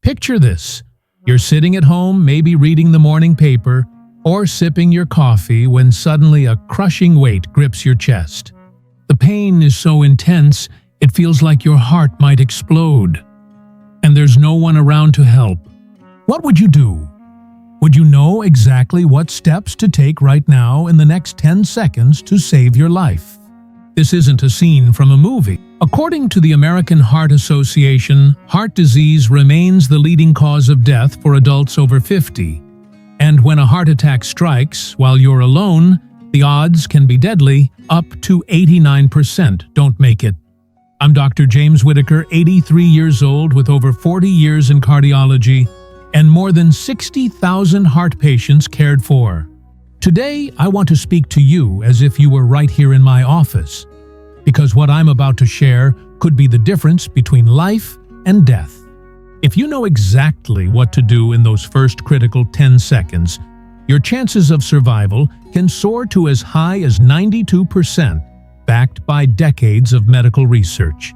Picture this. You're sitting at home, maybe reading the morning paper or sipping your coffee when suddenly a crushing weight grips your chest. The pain is so intense, it feels like your heart might explode. And there's no one around to help. What would you do? Would you know exactly what steps to take right now in the next 10 seconds to save your life? This isn't a scene from a movie. According to the American Heart Association, heart disease remains the leading cause of death for adults over 50. And when a heart attack strikes while you're alone, the odds can be deadly. Up to 89% don't make it. I'm Dr. James Whitaker, 83 years old with over 40 years in cardiology and more than 60,000 heart patients cared for. Today, I want to speak to you as if you were right here in my office, because what I'm about to share could be the difference between life and death. If you know exactly what to do in those first critical 10 seconds, your chances of survival can soar to as high as 92%, backed by decades of medical research.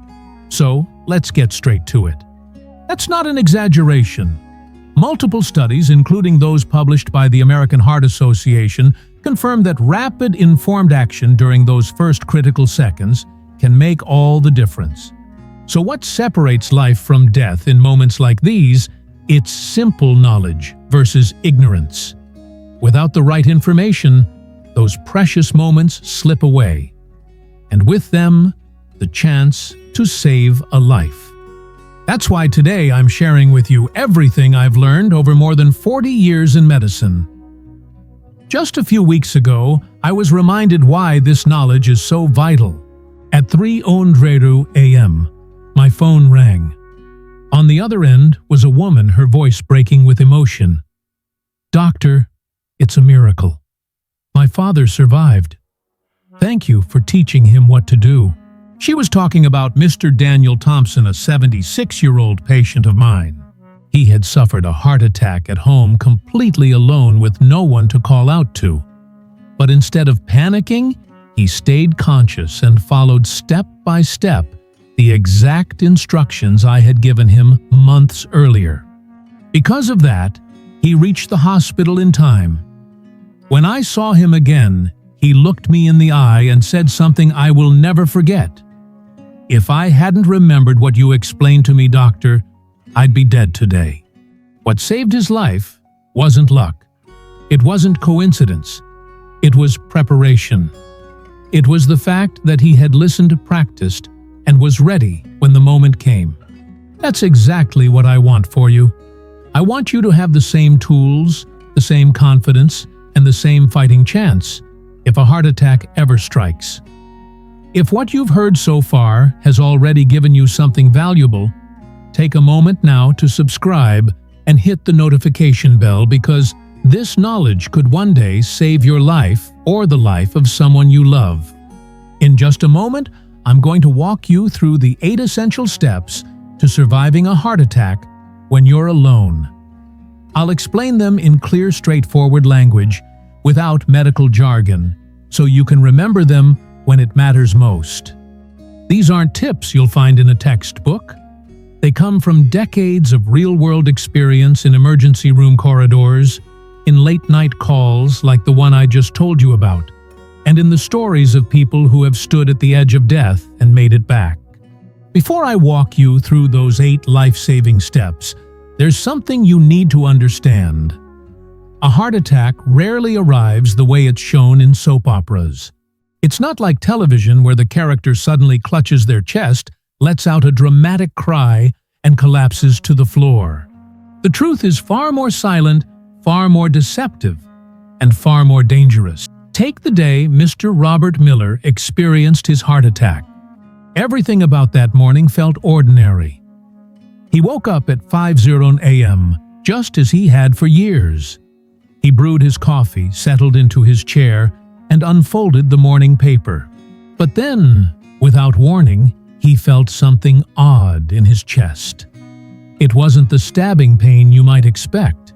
So, let's get straight to it. That's not an exaggeration. Multiple studies, including those published by the American Heart Association, confirm that rapid, informed action during those first critical seconds can make all the difference. So what separates life from death in moments like these? It's simple knowledge versus ignorance. Without the right information, those precious moments slip away, and with them, the chance to save a life. That's why today I'm sharing with you everything I've learned over more than 40 years in medicine. Just a few weeks ago, I was reminded why this knowledge is so vital. At 3:00 a.m., my phone rang. On the other end was a woman, her voice breaking with emotion. "Doctor, it's a miracle. My father survived. Thank you for teaching him what to do." She was talking about Mr. Daniel Thompson, a 76-year-old patient of mine. He had suffered a heart attack at home completely alone with no one to call out to. But instead of panicking, he stayed conscious and followed step by step the exact instructions I had given him months earlier. Because of that, he reached the hospital in time. When I saw him again, he looked me in the eye and said something I will never forget. "If I hadn't remembered what you explained to me, doctor, I'd be dead today." What saved his life wasn't luck. It wasn't coincidence. It was preparation. It was the fact that he had listened, practiced, and was ready when the moment came. That's exactly what I want for you. I want you to have the same tools, the same confidence, and the same fighting chance if a heart attack ever strikes. If what you've heard so far has already given you something valuable, take a moment now to subscribe and hit the notification bell, because this knowledge could one day save your life or the life of someone you love. In just a moment, I'm going to walk you through the 8 essential steps to surviving a heart attack when you're alone. I'll explain them in clear, straightforward language without medical jargon, so you can remember them when it matters most. These aren't tips you'll find in a textbook. They come from decades of real-world experience in emergency room corridors, in late-night calls like the one I just told you about, and in the stories of people who have stood at the edge of death and made it back. Before I walk you through those 8 life-saving steps, there's something you need to understand. A heart attack rarely arrives the way it's shown in soap operas. It's not like television where the character suddenly clutches their chest, lets out a dramatic cry, and collapses to the floor. The truth is far more silent, far more deceptive, and far more dangerous. Take the day Mr. Robert Miller experienced his heart attack. Everything about that morning felt ordinary. He woke up at 5:00 a.m., just as he had for years. He brewed his coffee, settled into his chair, and unfolded the morning paper. But then, without warning, he felt something odd in his chest. It wasn't the stabbing pain you might expect.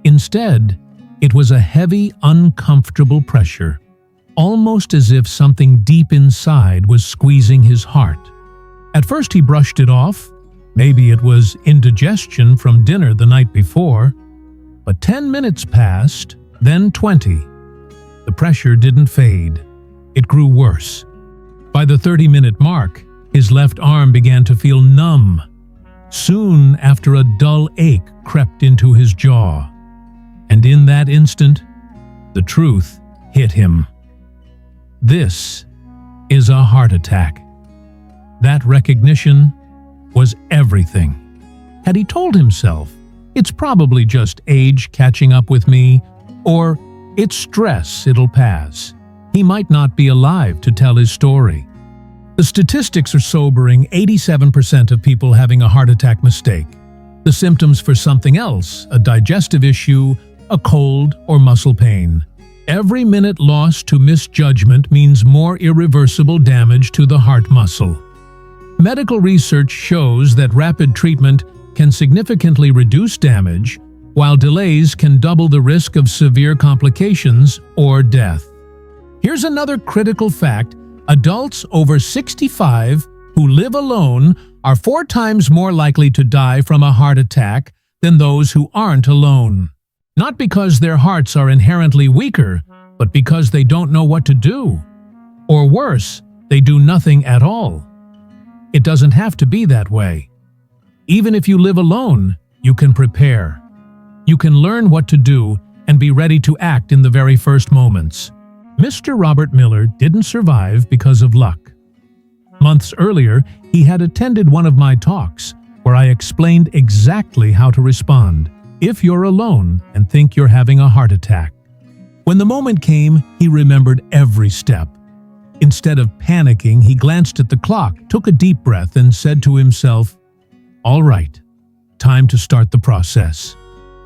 Instead, it was a heavy, uncomfortable pressure, almost as if something deep inside was squeezing his heart. At first he brushed it off. Maybe it was indigestion from dinner the night before. But 10 minutes passed, then 20. The pressure didn't fade. It grew worse. By the 30-minute mark, his left arm began to feel numb. Soon after, a dull ache crept into his jaw. And in that instant, the truth hit him. This is a heart attack. That recognition was everything. Had he told himself, "It's probably just age catching up with me," or "It's stress, it'll pass," he might not be alive to tell his story. The statistics are sobering. 87% of people having a heart attack mistake the symptoms for something else, a digestive issue, a cold, or muscle pain. Every minute lost to misjudgment means more irreversible damage to the heart muscle. Medical research shows that rapid treatment can significantly reduce damage, while delays can double the risk of severe complications or death. Here's another critical fact: adults over 65 who live alone are 4 times more likely to die from a heart attack than those who aren't alone. Not because their hearts are inherently weaker, but because they don't know what to do. Or worse, they do nothing at all. It doesn't have to be that way. Even if you live alone, you can prepare. You can learn what to do and be ready to act in the very first moments. Mr. Robert Miller didn't survive because of luck. Months earlier, he had attended one of my talks where I explained exactly how to respond if you're alone and think you're having a heart attack. When the moment came, he remembered every step. Instead of panicking, he glanced at the clock, took a deep breath, and said to himself, "All right, time to start the process."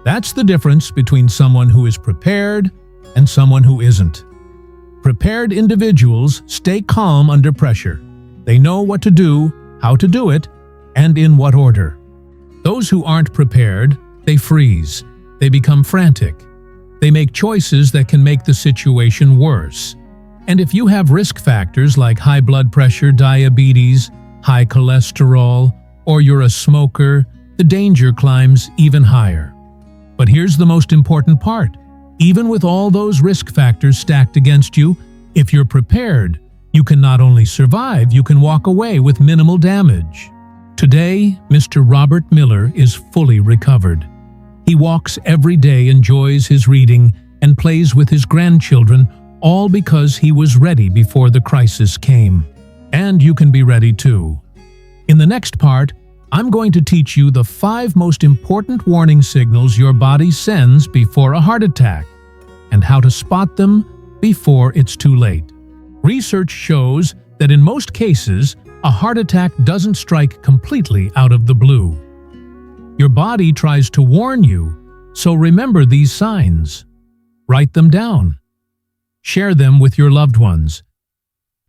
That's the difference between someone who is prepared and someone who isn't. Prepared individuals stay calm under pressure. They know what to do, how to do it, and in what order. Those who aren't prepared, they freeze. They become frantic. They make choices that can make the situation worse. And if you have risk factors like high blood pressure, diabetes, high cholesterol, or you're a smoker, the danger climbs even higher. But here's the most important part. Even with all those risk factors stacked against you, if you're prepared, you can not only survive, you can walk away with minimal damage. Today, Mr. Robert Miller is fully recovered. He walks every day, enjoys his reading, and plays with his grandchildren, all because he was ready before the crisis came. And you can be ready too. In the next part, I'm going to teach you the 5 most important warning signals your body sends before a heart attack, and how to spot them before it's too late. Research shows that in most cases, a heart attack doesn't strike completely out of the blue. Your body tries to warn you, so remember these signs. Write them down. Share them with your loved ones.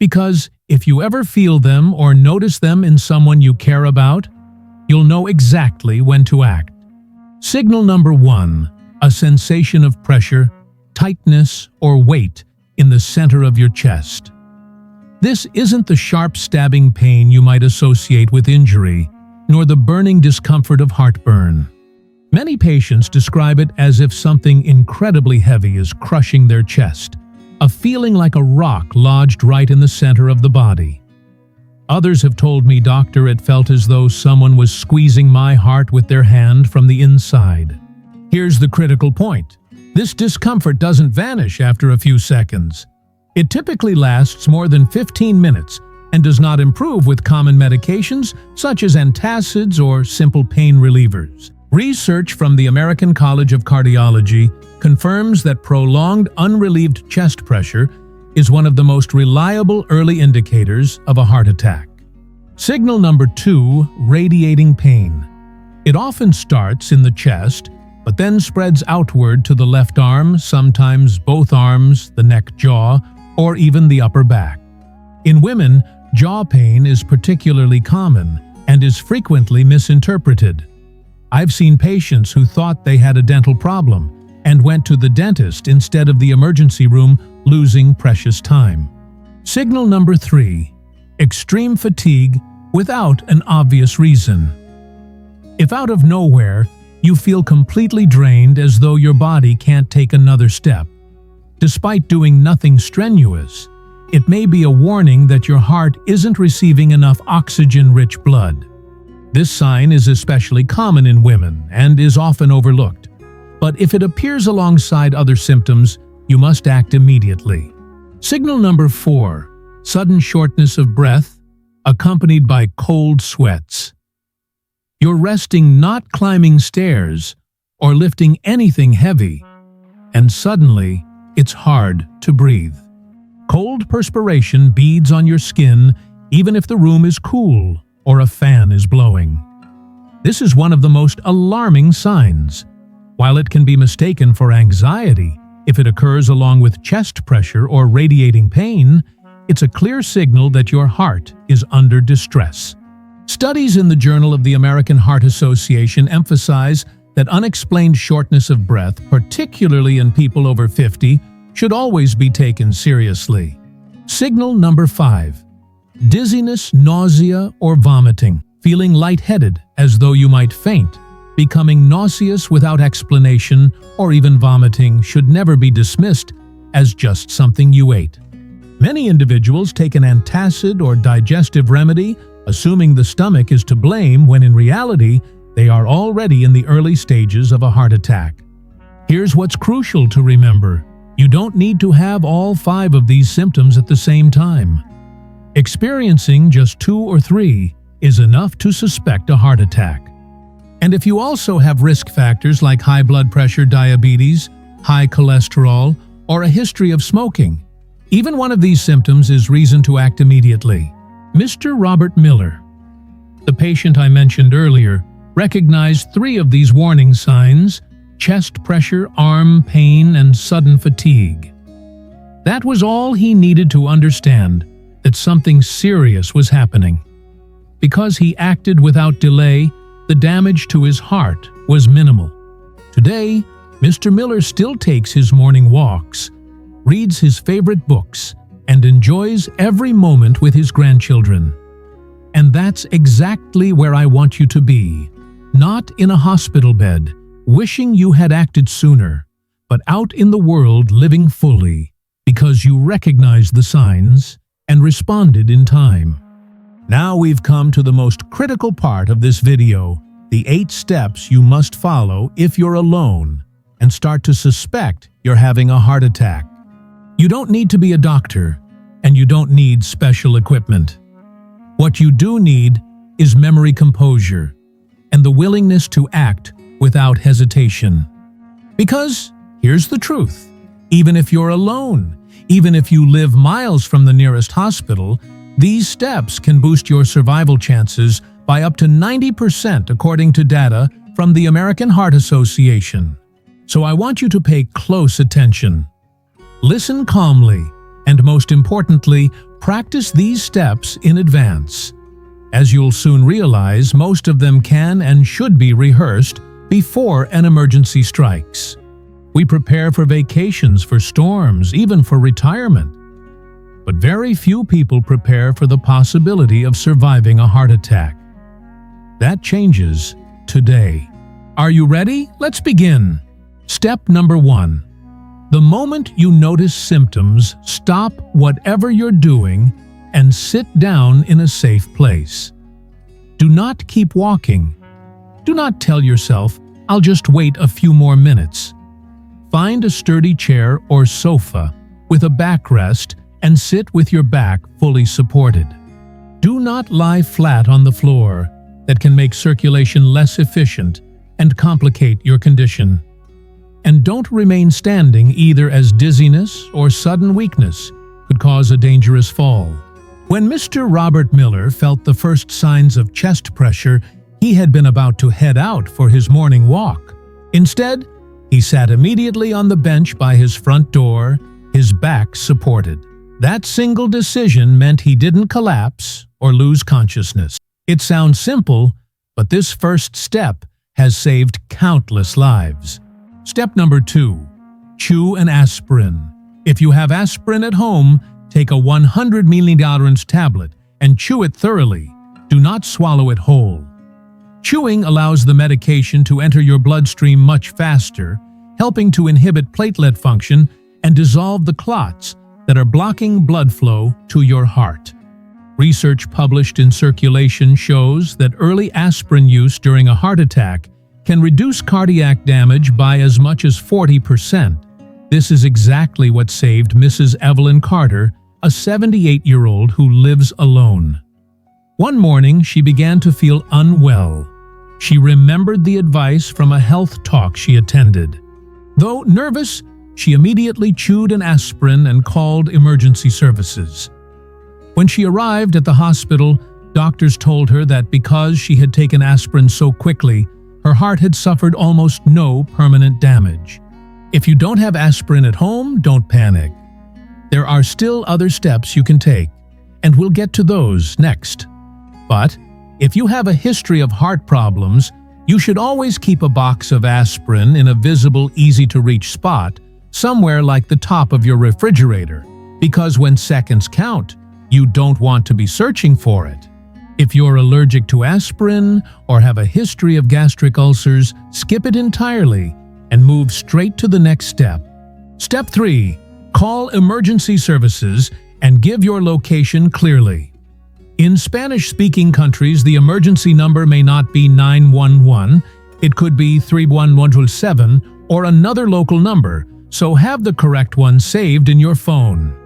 Because if you ever feel them or notice them in someone you care about, you'll know exactly when to act. Signal number 1, a sensation of pressure, tightness, or weight in the center of your chest. This isn't the sharp stabbing pain you might associate with injury, nor the burning discomfort of heartburn. Many patients describe it as if something incredibly heavy is crushing their chest, a feeling like a rock lodged right in the center of the body. Others have told me, "Doctor, it felt as though someone was squeezing my heart with their hand from the inside." Here's the critical point. This discomfort doesn't vanish after a few seconds. It typically lasts more than 15 minutes and does not improve with common medications such as antacids or simple pain relievers. Research from the American College of Cardiology confirms that prolonged unrelieved chest pressure is one of the most reliable early indicators of a heart attack. Signal number 2, radiating pain. It often starts in the chest, but then spreads outward to the left arm, sometimes both arms, the neck, jaw, or even the upper back. In women, jaw pain is particularly common and is frequently misinterpreted. I've seen patients who thought they had a dental problem and went to the dentist instead of the emergency room, losing precious time. Signal number 3, extreme fatigue without an obvious reason. If out of nowhere, you feel completely drained as though your body can't take another step, despite doing nothing strenuous, it may be a warning that your heart isn't receiving enough oxygen-rich blood. This sign is especially common in women and is often overlooked. But if it appears alongside other symptoms, you must act immediately. Signal number 4. Sudden shortness of breath, accompanied by cold sweats. You're resting, not climbing stairs or lifting anything heavy, and suddenly it's hard to breathe. Cold perspiration beads on your skin even if the room is cool or a fan is blowing. This is one of the most alarming signs. While it can be mistaken for anxiety, if it occurs along with chest pressure or radiating pain, it's a clear signal that your heart is under distress. Studies in the Journal of the American Heart Association emphasize that unexplained shortness of breath, particularly in people over 50, should always be taken seriously. Signal number 5. Dizziness, nausea, or vomiting. Feeling lightheaded as though you might faint. Becoming nauseous without explanation or even vomiting should never be dismissed as just something you ate. Many individuals take an antacid or digestive remedy, assuming the stomach is to blame when in reality, they are already in the early stages of a heart attack. Here's what's crucial to remember. You don't need to have all 5 of these symptoms at the same time. Experiencing just 2 or 3 is enough to suspect a heart attack. And if you also have risk factors like high blood pressure, diabetes, high cholesterol, or a history of smoking, even one of these symptoms is reason to act immediately. Mr. Robert Miller, the patient I mentioned earlier, recognized 3 of these warning signs: chest pressure, arm pain, and sudden fatigue. That was all he needed to understand that something serious was happening. Because he acted without delay, the damage to his heart was minimal. Today, Mr. Miller still takes his morning walks, reads his favorite books, and enjoys every moment with his grandchildren. And that's exactly where I want you to be. Not in a hospital bed, wishing you had acted sooner, but out in the world living fully, because you recognized the signs and responded in time. Now we've come to the most critical part of this video, the 8 steps you must follow if you're alone and start to suspect you're having a heart attack. You don't need to be a doctor, and you don't need special equipment. What you do need is memory composure and the willingness to act without hesitation. Because here's the truth, even if you're alone, even if you live miles from the nearest hospital, these steps can boost your survival chances by up to 90% according to data from the American Heart Association. So I want you to pay close attention. Listen calmly, and most importantly, practice these steps in advance. As you'll soon realize, most of them can and should be rehearsed before an emergency strikes. We prepare for vacations, for storms, even for retirement. But very few people prepare for the possibility of surviving a heart attack. That changes today. Are you ready? Let's begin. Step number 1. The moment you notice symptoms, stop whatever you're doing and sit down in a safe place. Do not keep walking. Do not tell yourself, "I'll just wait a few more minutes." Find a sturdy chair or sofa with a backrest and sit with your back fully supported. Do not lie flat on the floor. That can make circulation less efficient and complicate your condition. And don't remain standing either, as dizziness or sudden weakness could cause a dangerous fall. When Mr. Robert Miller felt the first signs of chest pressure, he had been about to head out for his morning walk. Instead, he sat immediately on the bench by his front door, his back supported. That single decision meant he didn't collapse or lose consciousness. It sounds simple, but this first step has saved countless lives. Step number 2. Chew an aspirin. If you have aspirin at home, take a 100 mg tablet and chew it thoroughly. Do not swallow it whole. Chewing allows the medication to enter your bloodstream much faster, helping to inhibit platelet function and dissolve the clots that are blocking blood flow to your heart. Research published in Circulation shows that early aspirin use during a heart attack can reduce cardiac damage by as much as 40%. This is exactly what saved Mrs. Evelyn Carter, a 78-year-old who lives alone. One morning, she began to feel unwell. She remembered the advice from a health talk she attended. Though nervous, she immediately chewed an aspirin and called emergency services. When she arrived at the hospital, doctors told her that because she had taken aspirin so quickly, her heart had suffered almost no permanent damage. If you don't have aspirin at home, don't panic. There are still other steps you can take, and we'll get to those next. But if you have a history of heart problems, you should always keep a box of aspirin in a visible, easy-to-reach spot, somewhere like the top of your refrigerator, because when seconds count, you don't want to be searching for it. If you're allergic to aspirin or have a history of gastric ulcers, skip it entirely and move straight to the next step. Step 3. Call emergency services and give your location clearly. In Spanish-speaking countries, the emergency number may not be 911, it could be 31177 or another local number, so have the correct one saved in your phone.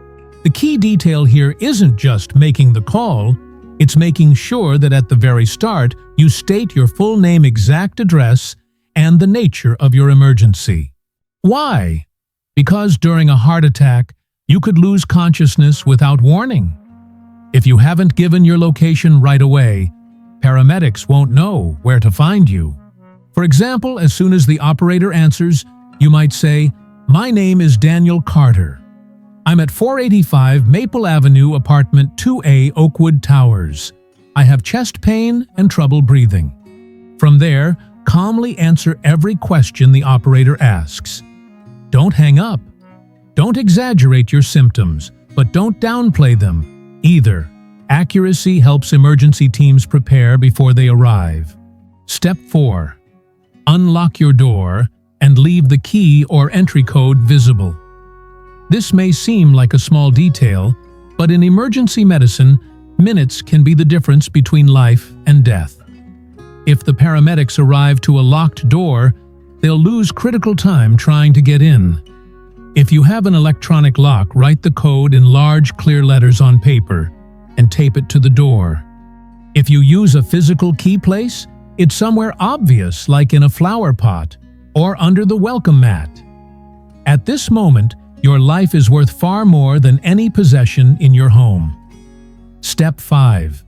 The key detail here isn't just making the call, it's making sure that at the very start you state your full name, exact address, and the nature of your emergency. Why? Because during a heart attack, you could lose consciousness without warning. If you haven't given your location right away, paramedics won't know where to find you. For example, as soon as the operator answers, you might say, "My name is Daniel Carter. I'm at 485 Maple Avenue, apartment 2A, Oakwood Towers. I have chest pain and trouble breathing." From there, calmly answer every question the operator asks. Don't hang up. Don't exaggerate your symptoms, but don't downplay them either. Accuracy helps emergency teams prepare before they arrive. Step 4. Unlock your door and leave the key or entry code visible. This may seem like a small detail, but in emergency medicine, minutes can be the difference between life and death. If the paramedics arrive to a locked door, they'll lose critical time trying to get in. If you have an electronic lock, write the code in large, clear letters on paper and tape it to the door. If you use a physical key place, it's somewhere obvious, like in a flower pot or under the welcome mat. At this moment, your life is worth far more than any possession in your home. Step 5.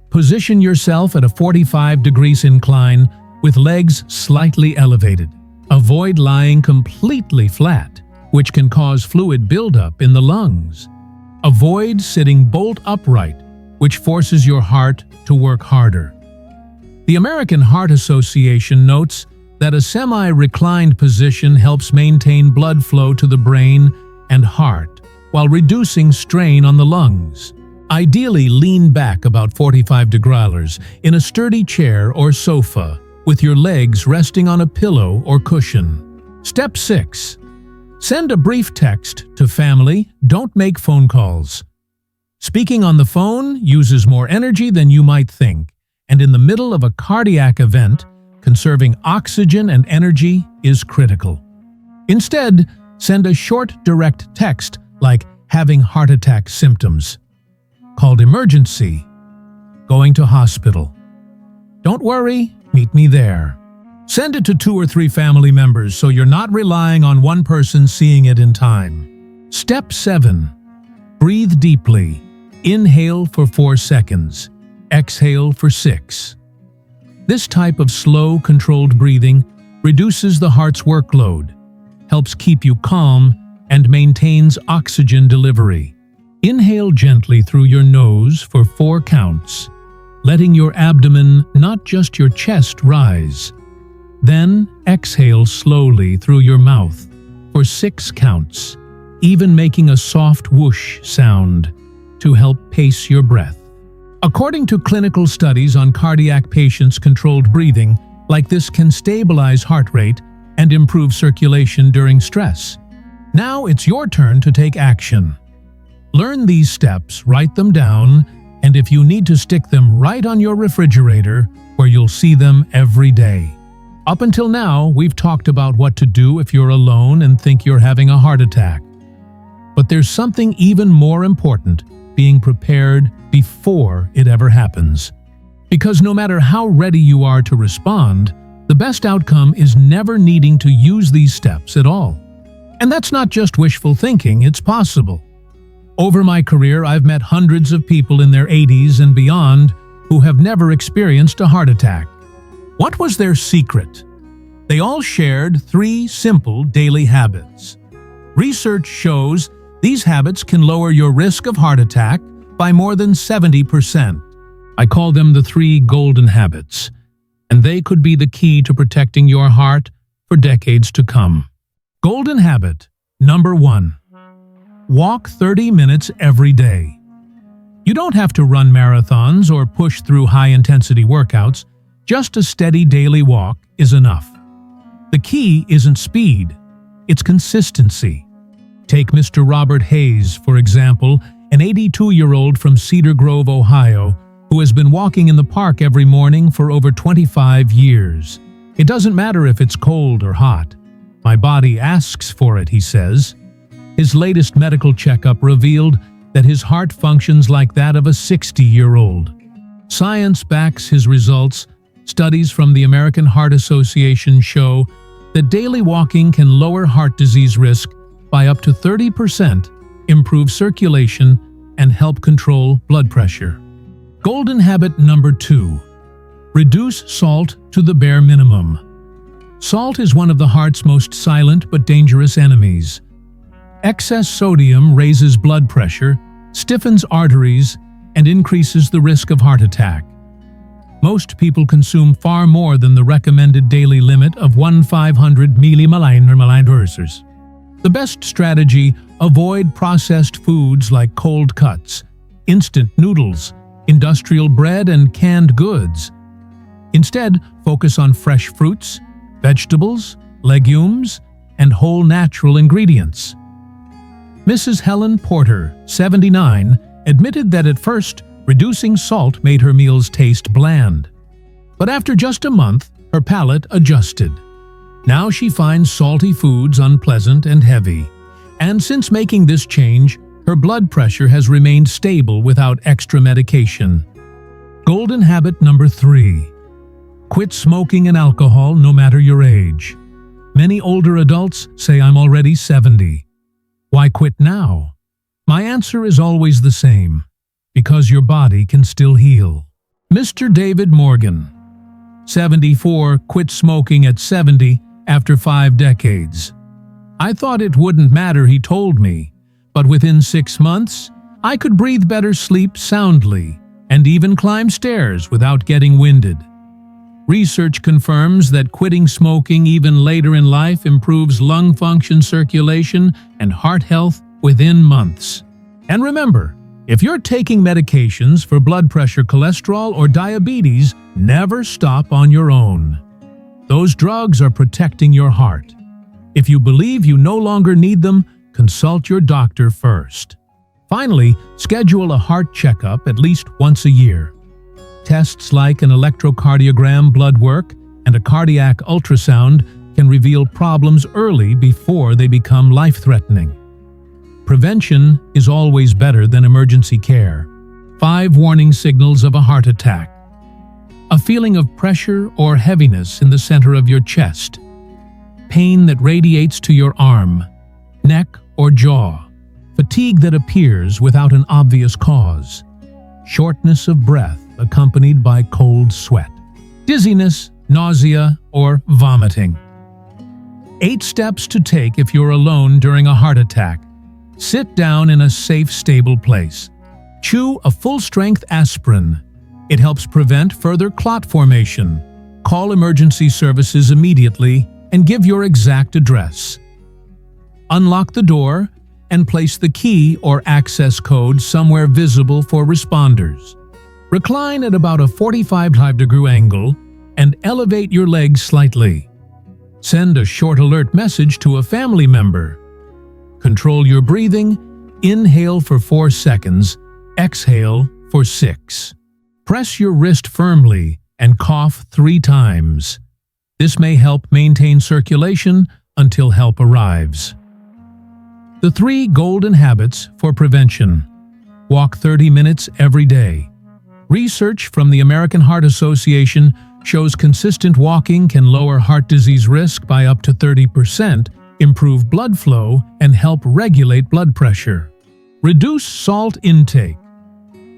Position yourself at a 45 degrees incline with legs slightly elevated. Avoid lying completely flat, which can cause fluid buildup in the lungs. Avoid sitting bolt upright, which forces your heart to work harder. The American Heart Association notes that a semi-reclined position helps maintain blood flow to the brain and heart while reducing strain on the lungs. Ideally, lean back about 45 degrees in a sturdy chair or sofa with your legs resting on a pillow or cushion. Step 6. Send a brief text to family, don't make phone calls. Speaking on the phone uses more energy than you might think, and in the middle of a cardiac event, conserving oxygen and energy is critical. Instead, send a short, direct text like having heart attack symptoms, called emergency, going to hospital. Don't worry, meet me there. Send it to 2 or 3 family members so you're not relying on one person seeing it in time. Step 7. Breathe deeply. Inhale for 4 seconds. Exhale for 6. This type of slow, controlled breathing reduces the heart's workload, helps keep you calm, and maintains oxygen delivery. Inhale gently through your nose for 4 counts, letting your abdomen, not just your chest, rise. Then exhale slowly through your mouth for 6 counts, even making a soft whoosh sound to help pace your breath. According to clinical studies on cardiac patients, controlled breathing like this can stabilize heart rate and improve circulation during stress. Now it's your turn to take action. Learn these steps, write them down, and if you need to, stick them right on your refrigerator where you'll see them every day. Up until now, we've talked about what to do if you're alone and think you're having a heart attack. But there's something even more important: being prepared before it ever happens. Because no matter how ready you are to respond, the best outcome is never needing to use these steps at all. And that's not just wishful thinking, it's possible. Over my career, I've met hundreds of people in their 80s and beyond who have never experienced a heart attack. What was their secret? They all shared 3 simple daily habits. Research shows these habits can lower your risk of heart attack by more than 70%. I call them the 3 golden habits, and they could be the key to protecting your heart for decades to come. Golden habit number 1. Walk 30 minutes every day. You don't have to run marathons or push through high-intensity workouts. Just a steady daily walk is enough. The key isn't speed, it's consistency. Take Mr. Robert Hayes, for example, an 82-year-old from Cedar Grove, Ohio, who has been walking in the park every morning for over 25 years. It doesn't matter if it's cold or hot. My body asks for it, he says. His latest medical checkup revealed that his heart functions like that of a 60-year-old. Science backs his results. Studies from the American Heart Association show that daily walking can lower heart disease risk by up to 30%, improve circulation, and help control blood pressure. Golden habit number 2. Reduce salt to the bare minimum. Salt is one of the heart's most silent but dangerous enemies. Excess sodium raises blood pressure, stiffens arteries, and increases the risk of heart attack. Most people consume far more than the recommended daily limit of 1/500 milliliters. The best strategy: avoid processed foods like cold cuts, instant noodles, industrial bread, and canned goods. Instead, focus on fresh fruits, vegetables, legumes, and whole natural ingredients. Mrs. Helen Porter, 79, admitted that at first, reducing salt made her meals taste bland. But after just a month, her palate adjusted. Now she finds salty foods unpleasant and heavy. And since making this change, her blood pressure has remained stable without extra medication. Golden habit number 3. Quit smoking and alcohol no matter your age. Many older adults say, "I'm already 70. Why quit now?" My answer is always the same: because your body can still heal. Mr. David Morgan, 74, quit smoking at 70 after 5 decades. "I thought it wouldn't matter," he told me, "but within 6 months, I could breathe better, sleep soundly, and even climb stairs without getting winded." Research confirms that quitting smoking even later in life improves lung function, circulation, and heart health within months. And remember, if you're taking medications for blood pressure, cholesterol, or diabetes, never stop on your own. Those drugs are protecting your heart. If you believe you no longer need them, consult your doctor first. Finally, schedule a heart checkup at least once a year. Tests like an electrocardiogram, blood work, and a cardiac ultrasound can reveal problems early before they become life-threatening. Prevention is always better than emergency care. 5 warning signals of a heart attack. A feeling of pressure or heaviness in the center of your chest. Pain that radiates to your arm, neck, or jaw. Fatigue that appears without an obvious cause. Shortness of breath accompanied by cold sweat. Dizziness, nausea, or vomiting. 8 steps to take if you're alone during a heart attack. Sit down in a safe, stable place. Chew a full-strength aspirin. It helps prevent further clot formation. Call emergency services immediately and give your exact address. Unlock the door and place the key or access code somewhere visible for responders. Recline at about a 45-degree angle and elevate your legs slightly. Send a short alert message to a family member. Control your breathing. Inhale for 4 seconds. Exhale for 6. Press your wrist firmly and cough 3 times. This may help maintain circulation until help arrives. The 3 golden habits for prevention. Walk 30 minutes every day. Research from the American Heart Association shows consistent walking can lower heart disease risk by up to 30%, improve blood flow, and help regulate blood pressure. Reduce salt intake.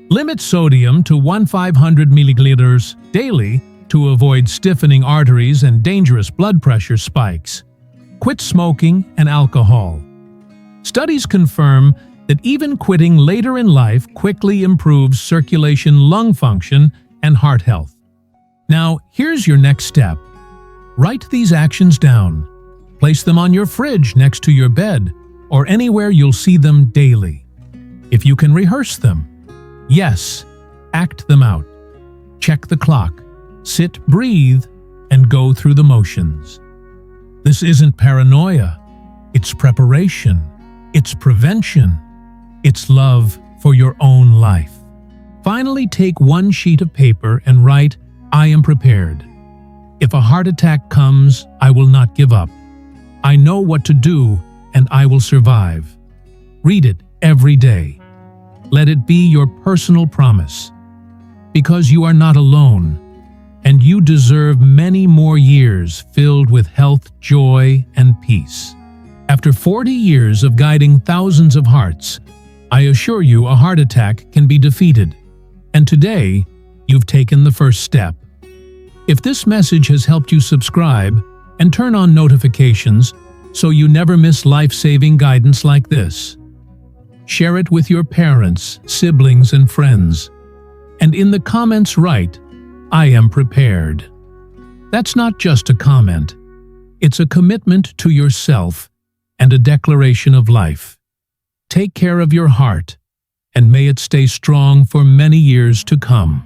Limit sodium to 1,500 milliliters daily to avoid stiffening arteries and dangerous blood pressure spikes. Quit smoking and alcohol. Studies confirm that even quitting later in life quickly improves circulation, lung function, and heart health. Now, here's your next step. Write these actions down. Place them on your fridge next to your bed or anywhere you'll see them daily. If you can rehearse them, yes, act them out. Check the clock, sit, breathe, and go through the motions. This isn't paranoia. It's preparation. It's prevention. It's love for your own life. Finally, take 1 sheet of paper and write, "I am prepared. If a heart attack comes, I will not give up. I know what to do and I will survive." Read it every day. Let it be your personal promise. Because you are not alone, and you deserve many more years filled with health, joy, and peace. After 40 years of guiding thousands of hearts, I assure you a heart attack can be defeated. And today, you've taken the first step. If this message has helped you, subscribe and turn on notifications so you never miss life-saving guidance like this. Share it with your parents, siblings, and friends. And in the comments write, "I am prepared." That's not just a comment. It's a commitment to yourself and a declaration of life. Take care of your heart, and may it stay strong for many years to come.